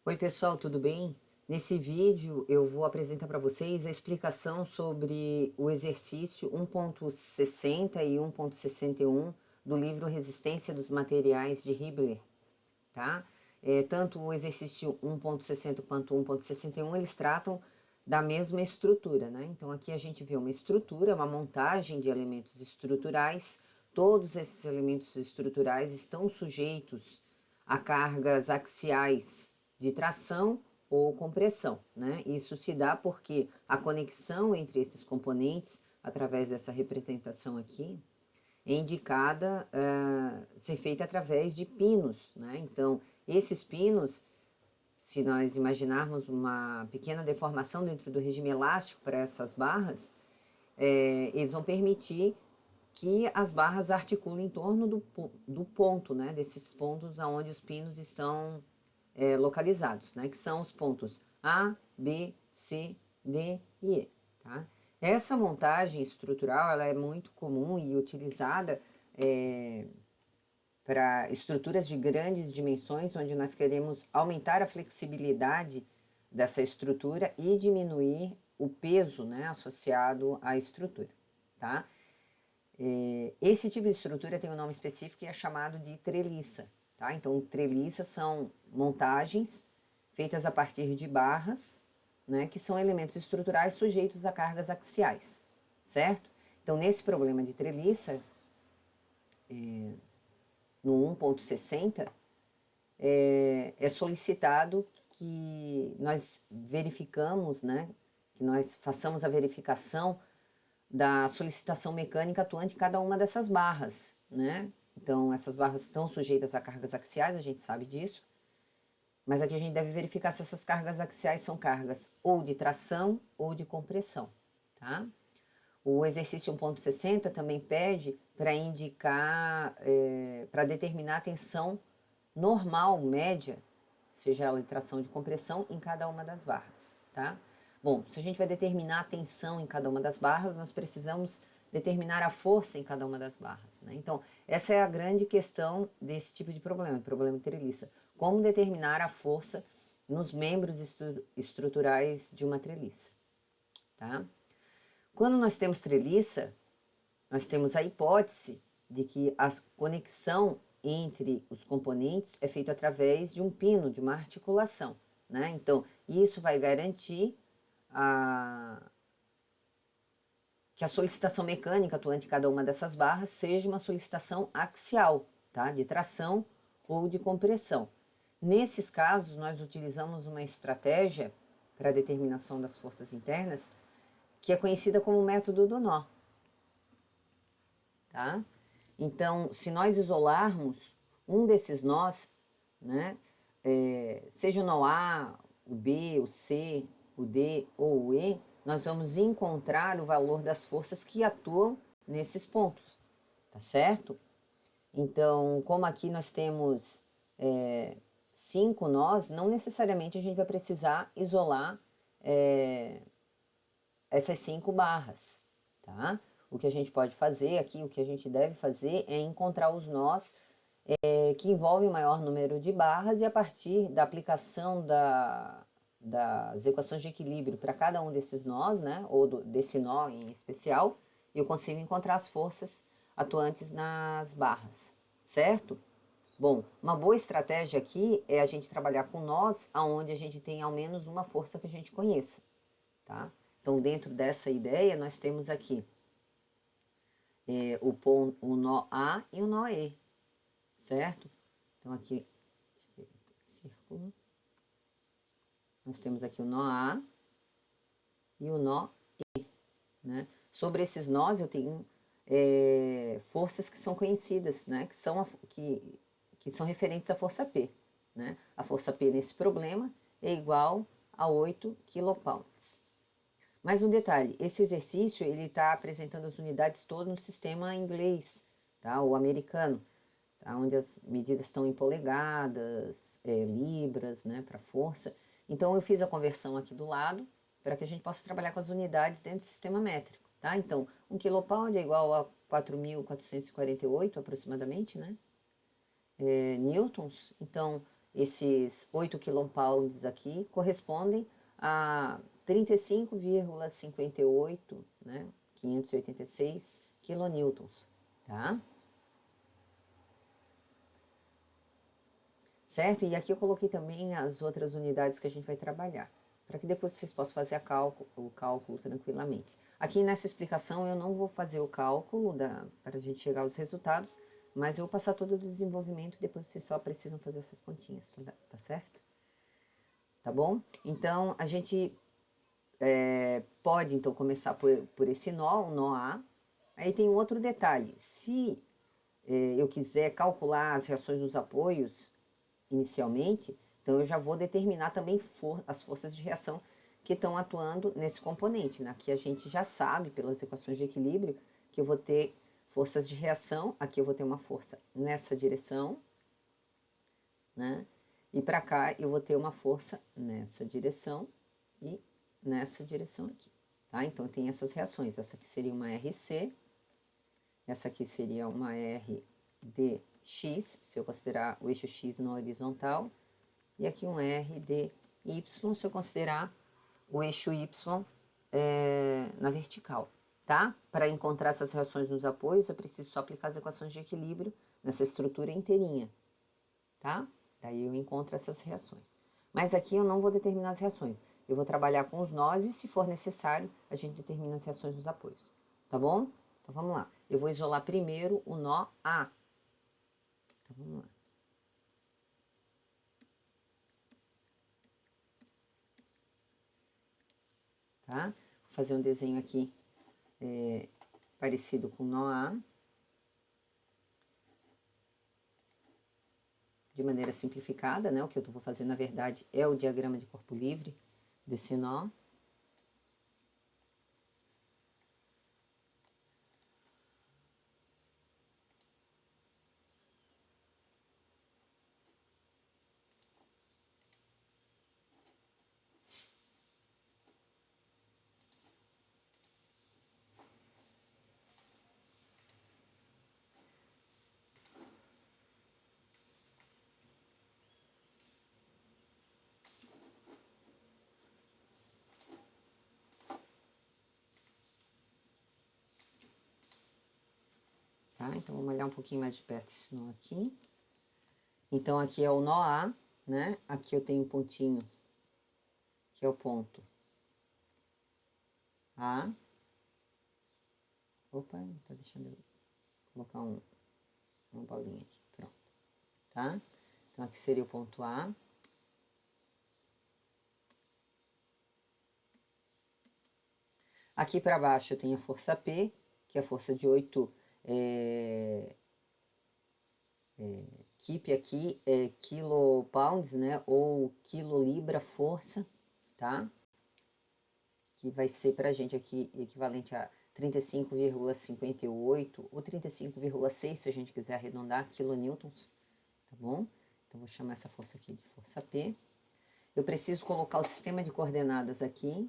Oi pessoal, tudo bem? Nesse vídeo eu vou apresentar para vocês a explicação sobre o exercício 1.60 e 1.61 do livro Resistência dos Materiais de Hibbeler, tá? Tanto o exercício 1.60 quanto 1.61 eles tratam da mesma estrutura, né? Então aqui a gente vê uma estrutura, uma montagem de elementos estruturais. Todos esses elementos estruturais estão sujeitos a cargas axiais de tração ou compressão, né? Isso se dá porque a conexão entre esses componentes, através dessa representação aqui, é indicada ser feita através de pinos, né? Então, esses pinos, se nós imaginarmos uma pequena deformação dentro do regime elástico para essas barras, eles vão permitir que as barras articulem em torno do ponto, né? Desses pontos onde os pinos estão localizados, né? Que são os pontos A, B, C, D e E, tá? Essa montagem estrutural ela é muito comum e utilizada para estruturas de grandes dimensões, onde nós queremos aumentar a flexibilidade dessa estrutura e diminuir o peso, né, associado à estrutura, tá? Esse tipo de estrutura tem um nome específico e é chamado de treliça, tá? Então, treliças são montagens feitas a partir de barras, né, que são elementos estruturais sujeitos a cargas axiais, certo? Então, nesse problema de treliça, no 1.60, é solicitado que nós verificamos, né, que nós façamos a verificação da solicitação mecânica atuante em cada uma dessas barras, né? Então, essas barras estão sujeitas a cargas axiais, a gente sabe disso, mas aqui a gente deve verificar se essas cargas axiais são cargas ou de tração ou de compressão, tá? O exercício 1.60 também pede para indicar, para determinar a tensão normal, média, seja ela de tração ou de compressão, em cada uma das barras, tá? Bom, se a gente vai determinar a tensão em cada uma das barras, nós precisamos determinar a força em cada uma das barras, né? Então, essa é a grande questão desse tipo de problema de treliça. Como determinar a força nos membros estruturais de uma treliça, tá? Quando nós temos treliça, nós temos a hipótese de que a conexão entre os componentes é feita através de um pino, de uma articulação, né? Então, isso vai garantir que a solicitação mecânica atuante em cada uma dessas barras seja uma solicitação axial, tá? De tração ou de compressão. Nesses casos, nós utilizamos uma estratégia para a determinação das forças internas que é conhecida como método do nó, tá? Então, se nós isolarmos um desses nós, né, seja o nó A, o B, o C, o D ou o E, nós vamos encontrar o valor das forças que atuam nesses pontos, tá certo? Então, como aqui nós temos 5 nós, não necessariamente a gente vai precisar isolar essas 5 barras, tá? O que a gente pode fazer aqui, o que a gente deve fazer é encontrar os nós que envolvem o maior número de barras e a partir da aplicação das equações de equilíbrio para cada um desses nós, né, ou desse nó em especial, eu consigo encontrar as forças atuantes nas barras, certo? Bom, uma boa estratégia aqui é a gente trabalhar com nós aonde a gente tem ao menos uma força que a gente conheça, tá? Então, dentro dessa ideia, nós temos aqui o nó A e o nó E, certo? Então, aqui, deixa eu ver aqui, círculo. Nós temos aqui o nó A e o nó E, né? Sobre esses nós, eu tenho forças que são conhecidas, né? Que são referentes à força P, né? A força P nesse problema é igual a 8 kPa. Mas um detalhe, esse exercício ele está apresentando as unidades todas no sistema inglês, tá? O americano, tá? Onde as medidas estão em polegadas, libras, né, para força. Então eu fiz a conversão aqui do lado para que a gente possa trabalhar com as unidades dentro do sistema métrico, tá? Então 1 kPa é igual a 4.448 aproximadamente, né? Newtons. Então esses 8 kPa aqui correspondem a 35,58, né, 586 kilonewtons, tá? Certo? E aqui eu coloquei também as outras unidades que a gente vai trabalhar, para que depois vocês possam fazer o cálculo tranquilamente. Aqui nessa explicação eu não vou fazer o cálculo para a gente chegar aos resultados, mas eu vou passar todo o desenvolvimento e depois vocês só precisam fazer essas continhas, tá certo? Tá bom? Então, a gente pode então começar por esse nó, o nó A. Aí tem um outro detalhe, se eu quiser calcular as reações dos apoios inicialmente, então eu já vou determinar também as forças de reação que estão atuando nesse componente, né? Aqui a gente já sabe, pelas equações de equilíbrio, que eu vou ter forças de reação, aqui eu vou ter uma força nessa direção, né? E para cá eu vou ter uma força nessa direção e nessa direção aqui, tá? Então tem essas reações, essa aqui seria uma RC, essa aqui seria uma RDX, se eu considerar o eixo X na horizontal, e aqui um RDY, se eu considerar o eixo Y na vertical, tá? Para encontrar essas reações nos apoios, eu preciso só aplicar as equações de equilíbrio nessa estrutura inteirinha, tá? Daí eu encontro essas reações. Mas aqui eu não vou determinar as reações. Eu vou trabalhar com os nós e, se for necessário, a gente determina as reações nos apoios. Tá bom? Então vamos lá. Eu vou isolar primeiro o nó A. Então vamos lá. Tá? Vou fazer um desenho aqui parecido com o nó A. De maneira simplificada, né? O que eu vou fazer, na verdade, é o diagrama de corpo livre desse nó. Tá? Então, vamos olhar um pouquinho mais de perto esse nó aqui. Então, aqui é o nó A, né? Aqui eu tenho um pontinho, que é o ponto A. Opa, não tá deixando eu colocar uma bolinha aqui, pronto. Tá? Então, aqui seria o ponto A. Aqui para baixo eu tenho a força P, que é a força de 8 kip aqui, kilopounds, né? Ou quilolibra força, tá? Que vai ser pra gente aqui equivalente a 35,58 ou 35,6, se a gente quiser arredondar, kilonewtons, tá bom? Então, vou chamar essa força aqui de força P. Eu preciso colocar o sistema de coordenadas aqui.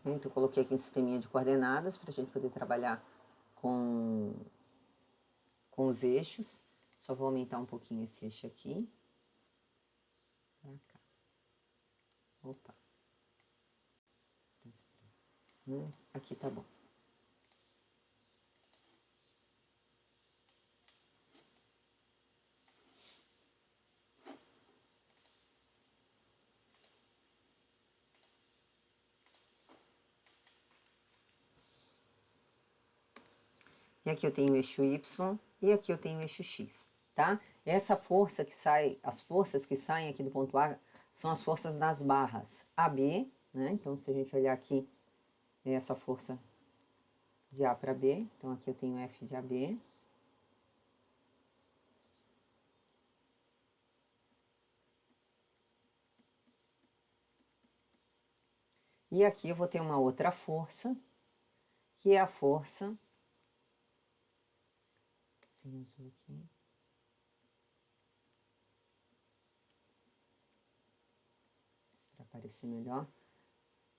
Então, eu coloquei aqui um sisteminha de coordenadas para a gente poder trabalhar com os eixos. Só vou aumentar um pouquinho esse eixo aqui. Pra cá. Opa. Aqui tá bom. E aqui eu tenho o eixo Y e aqui eu tenho o eixo X, tá? Essa força que sai, as forças que saem aqui do ponto A são as forças das barras AB, né? Então, se a gente olhar aqui, é essa força de A para B. Então, aqui eu tenho F de AB. E aqui eu vou ter uma outra força, que é a força, sem azul aqui. Para aparecer melhor.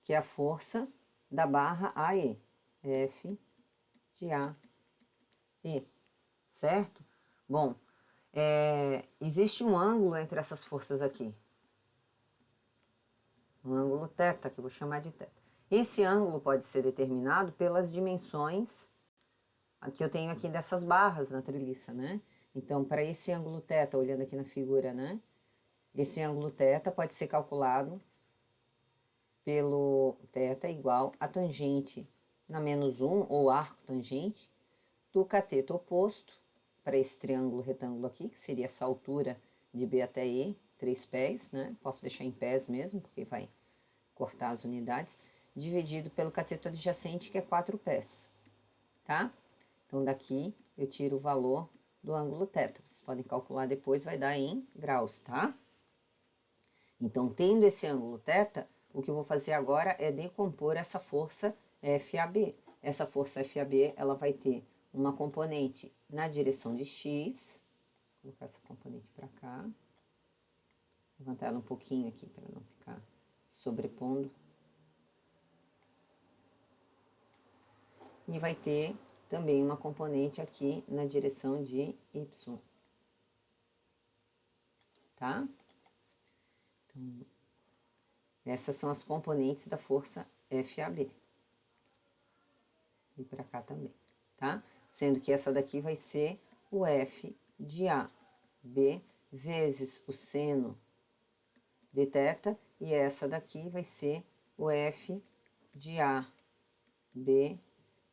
Que é a força da barra AE. F de A, E. Certo? Bom, existe um ângulo entre essas forças aqui. Um ângulo θ, que eu vou chamar de θ. Esse ângulo pode ser determinado pelas dimensões que eu tenho aqui dessas barras na treliça, né? Então, para esse ângulo θ, olhando aqui na figura, né? Esse ângulo θ pode ser calculado pelo θ igual a tangente na menos 1, ou arco tangente, do cateto oposto para esse triângulo retângulo aqui, que seria essa altura de B até E, 3 pés, né? Posso deixar em pés mesmo, porque vai cortar as unidades, dividido pelo cateto adjacente, que é 4 pés, tá? Então, daqui eu tiro o valor do ângulo θ. Vocês podem calcular depois, vai dar em graus, tá? Então, tendo esse ângulo θ, o que eu vou fazer agora é decompor essa força FAB. Essa força FAB, ela vai ter uma componente na direção de X. Vou colocar essa componente para cá. Levantar ela um pouquinho aqui, para não ficar sobrepondo. E vai ter também uma componente aqui na direção de Y. Tá? Então, essas são as componentes da força FAB. E para cá também, tá? Sendo que essa daqui vai ser o F de AB vezes o seno de θ, e essa daqui vai ser o F de AB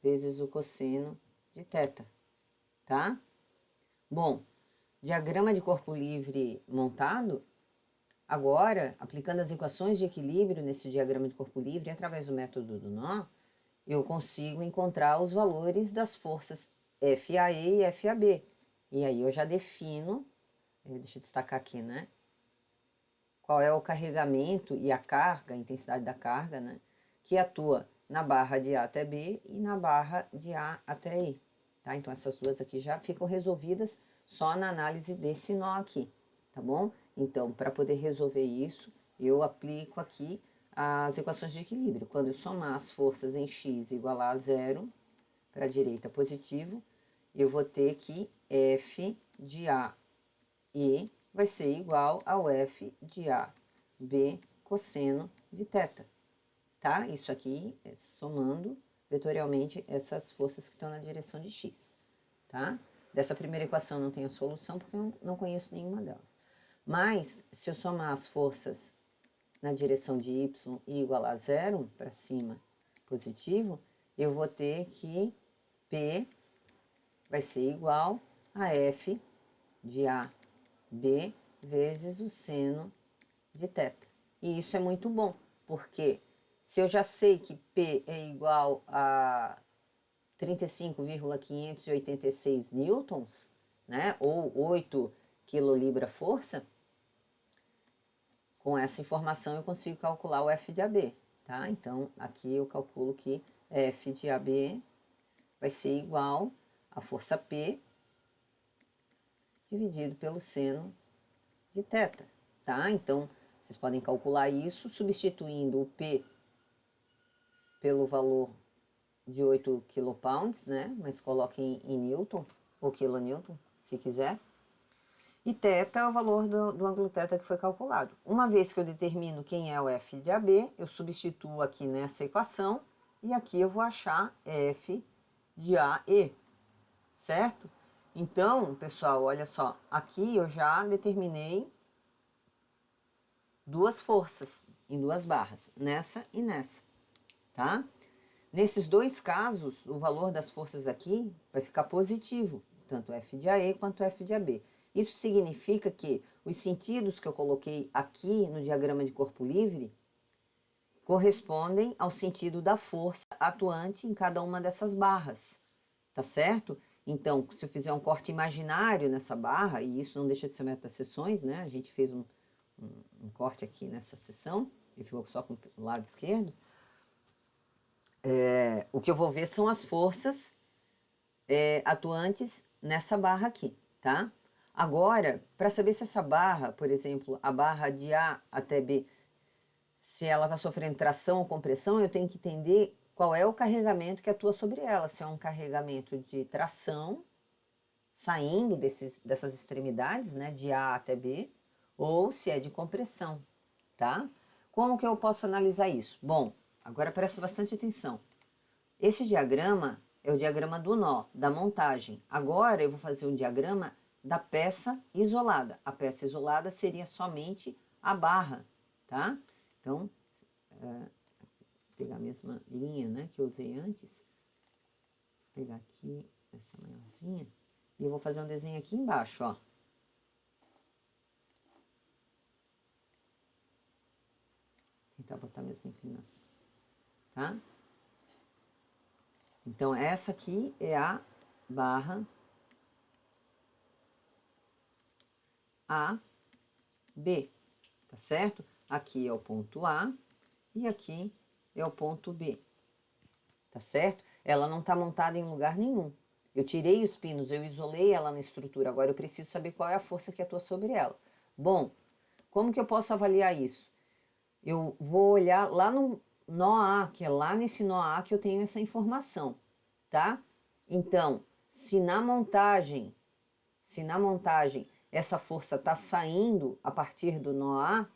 vezes o cosseno de θ, tá? Bom, diagrama de corpo livre montado. Agora, aplicando as equações de equilíbrio nesse diagrama de corpo livre, através do método do nó, eu consigo encontrar os valores das forças FAE e FAB. E aí eu já defino, deixa eu destacar aqui, né? Qual é o carregamento e a carga, a intensidade da carga, né? Que atua na barra de A até B e na barra de A até E, tá? Então, essas duas aqui já ficam resolvidas só na análise desse nó aqui, tá bom? Então, para poder resolver isso, eu aplico aqui as equações de equilíbrio. Quando eu somar as forças em x igual a zero, para a direita positivo, eu vou ter que F de A E vai ser igual ao F de A B cosseno de θ, tá? Isso aqui é somando vetorialmente essas forças que estão na direção de x, tá? Dessa primeira equação não tenho solução porque eu não conheço nenhuma delas. Mas, se eu somar as forças na direção de y igual a zero, para cima, positivo, eu vou ter que P vai ser igual a F de AB vezes o seno de θ. E isso é muito bom, porque se eu já sei que P é igual a 35,586 newtons, né, ou 8 quilolibra-força, com essa informação eu consigo calcular o F de AB, tá? Então, aqui eu calculo que F de AB vai ser igual a força P dividido pelo seno de θ, tá? Então, vocês podem calcular isso substituindo o P pelo valor de 8 kilopounds, né? Mas coloquem em newton ou quilonewton, se quiser. E θ é o valor do ângulo θ que foi calculado. Uma vez que eu determino quem é o F de AB, eu substituo aqui nessa equação e aqui eu vou achar F de AE, certo? Então, pessoal, olha só, aqui eu já determinei duas forças em duas barras, nessa e nessa, tá? Nesses dois casos, o valor das forças aqui vai ficar positivo, tanto F de AE quanto F de AB. Isso significa que os sentidos que eu coloquei aqui no diagrama de corpo livre correspondem ao sentido da força atuante em cada uma dessas barras, tá certo? Então, se eu fizer um corte imaginário nessa barra, e isso não deixa de ser o método das seções, né? A gente fez um corte aqui nessa seção, e ficou só com o lado esquerdo. O que eu vou ver são as forças atuantes nessa barra aqui, tá? Agora, para saber se essa barra, por exemplo, a barra de A até B, se ela está sofrendo tração ou compressão, eu tenho que entender qual é o carregamento que atua sobre ela. Se é um carregamento de tração, saindo dessas extremidades, né, de A até B, ou se é de compressão, tá? Como que eu posso analisar isso? Bom, agora presta bastante atenção. Esse diagrama é o diagrama do nó, da montagem. Agora eu vou fazer um diagrama da peça isolada. A peça isolada seria somente a barra, tá? Então, vou pegar a mesma linha, né, que eu usei antes. Vou pegar aqui essa maiorzinha e eu vou fazer um desenho aqui embaixo, ó. Tentar botar a mesma inclinação, tá? Então, essa aqui é a barra AB, tá certo? Aqui é o ponto A e aqui é o ponto B, tá certo? Ela não tá montada em lugar nenhum. Eu tirei os pinos, eu isolei ela na estrutura, agora eu preciso saber qual é a força que atua sobre ela. Bom, como que eu posso avaliar isso? Eu vou olhar lá no nó A, que é lá nesse nó A que eu tenho essa informação, tá? Então, se na montagem essa força está saindo a partir do nó A,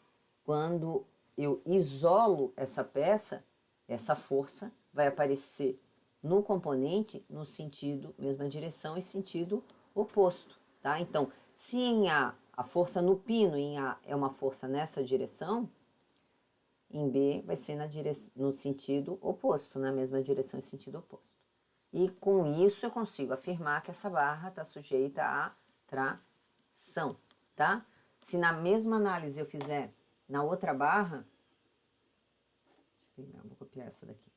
quando eu isolo essa peça, essa força vai aparecer no componente no sentido, mesma direção e sentido oposto, tá? Então, se em a força no pino em A é uma força nessa direção, em B vai ser no sentido oposto, na mesma direção e sentido oposto. E com isso eu consigo afirmar que essa barra está sujeita a tração, tá? Se na mesma análise eu fizer na outra barra, deixa eu pegar, vou copiar essa daqui.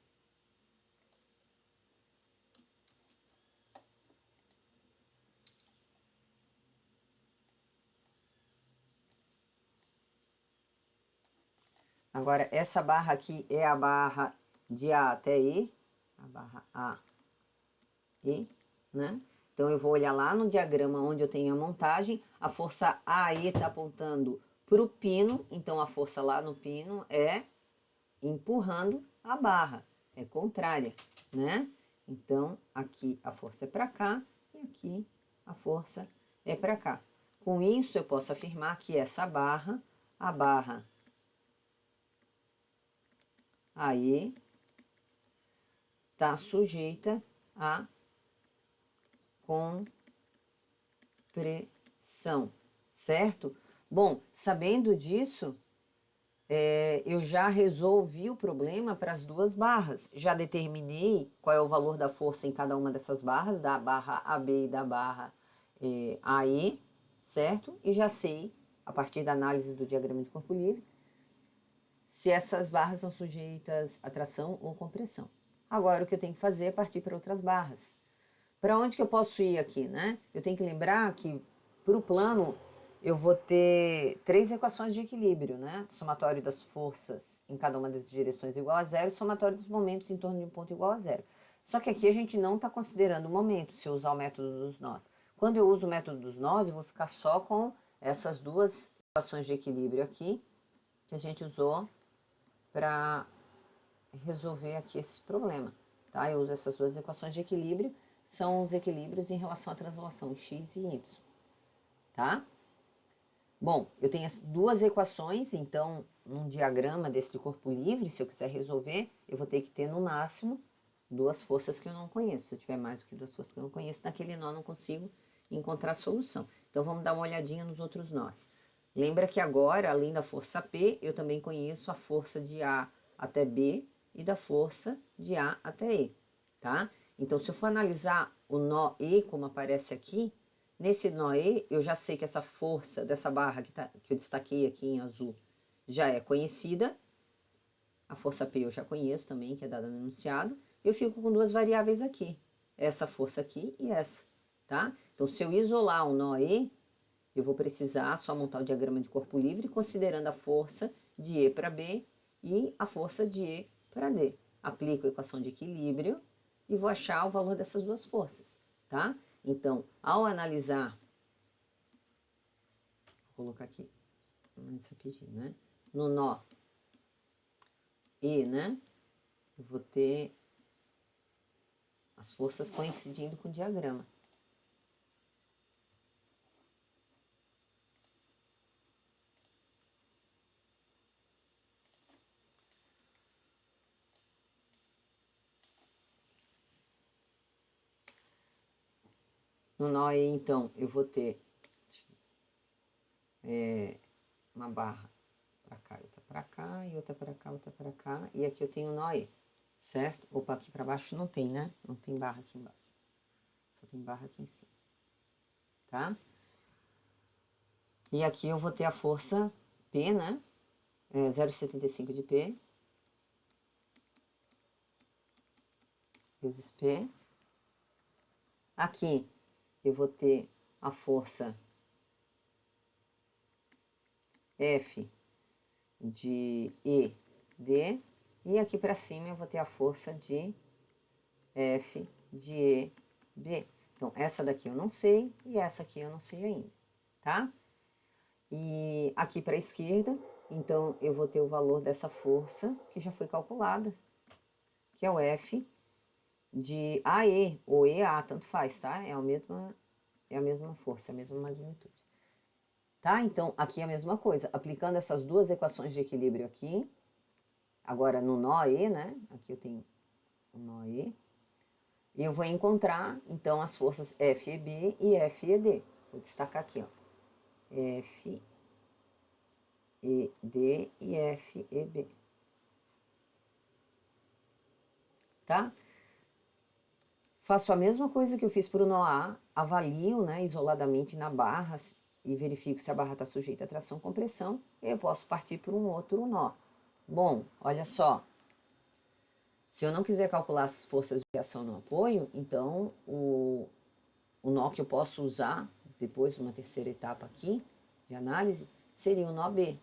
Agora, essa barra aqui é a barra de A até E, a barra A, E, né? Então, eu vou olhar lá no diagrama onde eu tenho a montagem, a força AE está apontando para o pino, então a força lá no pino é empurrando a barra, é contrária, né? Então, aqui a força é para cá e aqui a força é para cá. Com isso, eu posso afirmar que essa barra, a barra AE, está sujeita a compressão, certo? Bom, sabendo disso, eu já resolvi o problema para as duas barras. Já determinei qual é o valor da força em cada uma dessas barras, da barra AB e da barra AE, certo? E já sei, a partir da análise do diagrama de corpo livre, se essas barras são sujeitas a tração ou compressão. Agora, o que eu tenho que fazer é partir para outras barras. Para onde que eu posso ir aqui, né? Eu tenho que lembrar que, para o plano, eu vou ter 3 equações de equilíbrio, né? Somatório das forças em cada uma das direções igual a zero, somatório dos momentos em torno de um ponto igual a zero. Só que aqui a gente não está considerando o momento, se eu usar o método dos nós. Quando eu uso o método dos nós, eu vou ficar só com essas 2 equações de equilíbrio aqui, que a gente usou para resolver aqui esse problema, tá? Eu uso essas 2 equações de equilíbrio, são os equilíbrios em relação à translação x e y, tá? Bom, eu tenho as 2 equações, então, num diagrama desse de corpo livre, se eu quiser resolver, eu vou ter que ter no máximo 2 forças que eu não conheço. Se eu tiver mais do que 2 forças que eu não conheço, naquele nó eu não consigo encontrar a solução. Então, vamos dar uma olhadinha nos outros nós. Lembra que agora, além da força P, eu também conheço a força de A até B e da força de A até E, tá? Então, se eu for analisar o nó E, como aparece aqui, nesse nó E, eu já sei que essa força dessa barra que eu destaquei aqui em azul já é conhecida. A força P eu já conheço também, que é dada no enunciado. Eu fico com 2 variáveis aqui, essa força aqui e essa, tá? Então, se eu isolar o nó E, eu vou precisar só montar o diagrama de corpo livre, considerando a força de E para B e a força de E para D. Aplico a equação de equilíbrio e vou achar o valor dessas 2 forças, tá? Então, ao analisar, vou colocar aqui mais rapidinho, né? No nó E, né? Eu vou ter as forças coincidindo com o diagrama. No nó E, então, eu vou ter uma barra para cá, outra para cá, e outra para cá, outra para cá. E aqui eu tenho o nó E, certo? Opa, aqui para baixo não tem, né? Não tem barra aqui embaixo. Só tem barra aqui em cima. Tá? E aqui eu vou ter a força P, né? 0,75 de P. Vezes P. Aqui eu vou ter a força F de ED, e aqui para cima eu vou ter a força de F de EB. Então, essa daqui eu não sei e essa aqui eu não sei ainda, tá? E aqui para a esquerda, então, eu vou ter o valor dessa força que já foi calculada, que é o F de AE ou EA, tanto faz, tá? É a mesma força, a mesma magnitude. Tá? Então, aqui é a mesma coisa. Aplicando essas duas equações de equilíbrio aqui, agora no nó E, né? Aqui eu tenho o nó E. E eu vou encontrar, então, as forças FEB e FED. Vou destacar aqui, ó. FED e FEB. Tá? Faço a mesma coisa que eu fiz para o nó A, avalio, né, isoladamente na barra e verifico se a barra está sujeita a tração ou compressão, e eu posso partir para um outro nó. Bom, olha só, se eu não quiser calcular as forças de reação no apoio, então o nó que eu posso usar, depois uma terceira etapa aqui de análise, seria o nó B.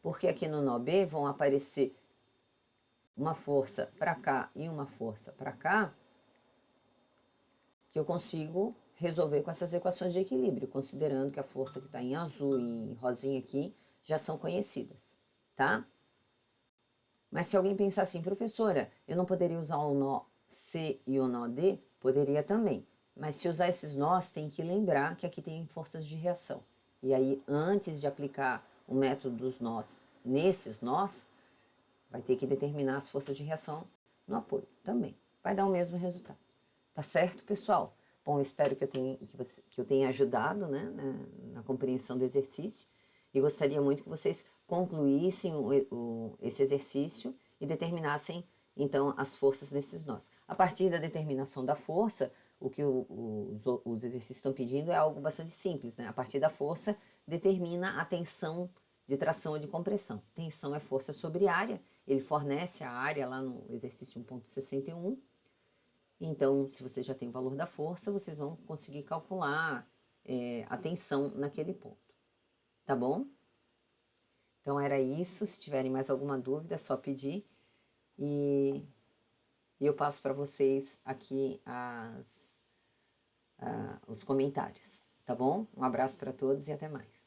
Porque aqui no nó B vão aparecer uma força para cá e uma força para cá, que eu consigo resolver com essas equações de equilíbrio, considerando que a força que está em azul e em rosinha aqui já são conhecidas, tá? Mas se alguém pensar assim, professora, eu não poderia usar o nó C e o nó D? Poderia também. Mas se usar esses nós, tem que lembrar que aqui tem forças de reação. E aí, antes de aplicar o método dos nós nesses nós, vai ter que determinar as forças de reação no apoio também. Vai dar o mesmo resultado. Tá certo, pessoal? Bom, eu espero que eu tenha ajudado, né, na compreensão do exercício. E gostaria muito que vocês concluíssem esse exercício e determinassem, então, as forças desses nós. A partir da determinação da força, o que os exercícios estão pedindo é algo bastante simples, né? A partir da força, determina a tensão de tração ou de compressão. Tensão é força sobre área, ele fornece a área lá no exercício 1.61. Então, se você já tem o valor da força, vocês vão conseguir calcular a tensão naquele ponto. Tá bom? Então, era isso. Se tiverem mais alguma dúvida, é só pedir. E eu passo para vocês aqui os comentários. Tá bom? Um abraço para todos e até mais.